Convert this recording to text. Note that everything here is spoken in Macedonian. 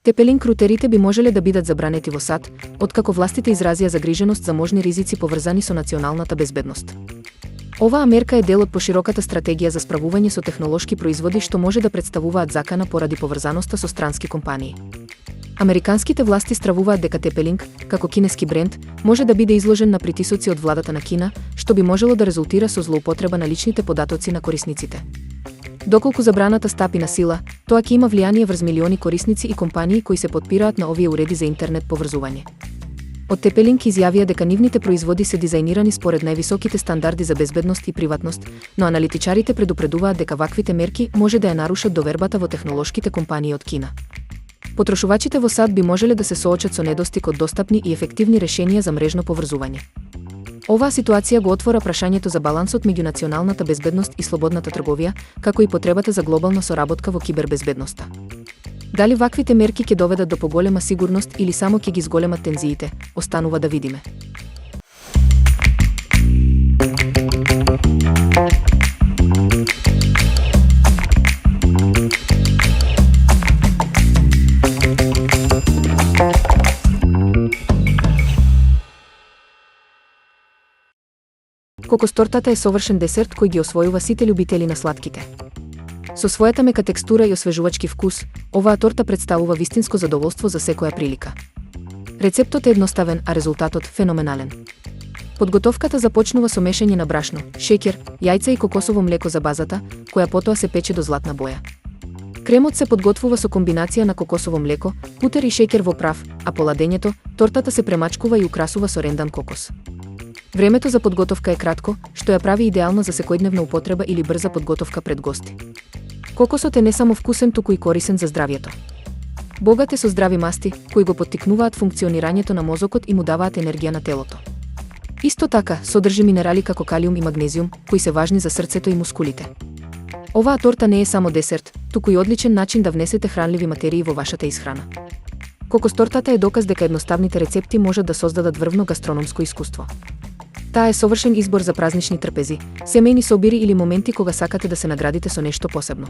Тепелинг рутерите би можеле да бидат забранети во САД, откако властите изразија загриженост за можни ризици поврзани со националната безбедност. Оваа мерка е дел од пошироката стратегија за справување со технолошки производи што може да представуваат закана поради поврзаноста со странски компании. Американските власти стравуваат дека Тепелинг, како кинески бренд, може да биде изложен на притисоци од владата на Кина, што би можело да резултира со злоупотреба на личните податоци на корисниците. Доколку забраната стапи на сила, тоа ќе има влијание врз милиони корисници и компании кои се потпираат на овие уреди за интернет поврзување. Од Тепелинг изјавија дека нивните производи се дизајнирани според највисоките стандарди за безбедност и приватност, но аналитичарите предупредуваат дека ваквите мерки може да ја нарушат довербата во технолошките компании од Кина. Потрошувачите во САД би можеле да се соочат со недостиг од достапни и ефективни решенија за мрежно поврзување. Оваа ситуација го отвора прашањето за балансот меѓу националната безбедност и слободната трговија, како и потребата за глобална соработка во кибербезбедноста. Дали ваквите мерки ќе доведат до поголема сигурност или само ќе ги зголемат тензиите, останува да видиме. Кокостортата е совршен десерт кој ги освојува сите љубители на сладките. Со својата мека текстура и освежувачки вкус, оваа торта представува вистинско задоволство за секоја прилика. Рецептот е едноставен, а резултатот феноменален. Подготовката започнува со мешање на брашно, шеќер, јајца и кокосово млеко за базата, која потоа се пече до златна боја. Кремот се подготвува со комбинација на кокосово млеко, путер и шеќер во прав, а по ладењето, тортата се премачкува и украсува со рендан кокос. Времето за подготовка е кратко, што ја прави идеална за секојдневна употреба или брза подготовка пред гости. Кокосот е не само вкусен, туку и корисен за здравјето. Богат е со здрави масти, кои го поттикнуваат функционирањето на мозокот и му даваат енергија на телото. Исто така, содржи минерали како калиум и магнезиум, кои се важни за срцето и мускулите. Оваа торта не е само десерт, туку и одличен начин да внесете хранливи материи во вашата исхрана. Кокостортата е доказ дека едноставните рецепти можат да создадат врвно гастрономско искуство. Таа е совршен избор за празнични трпези, семејни собири или моменти кога сакате да се наградите со нешто посебно.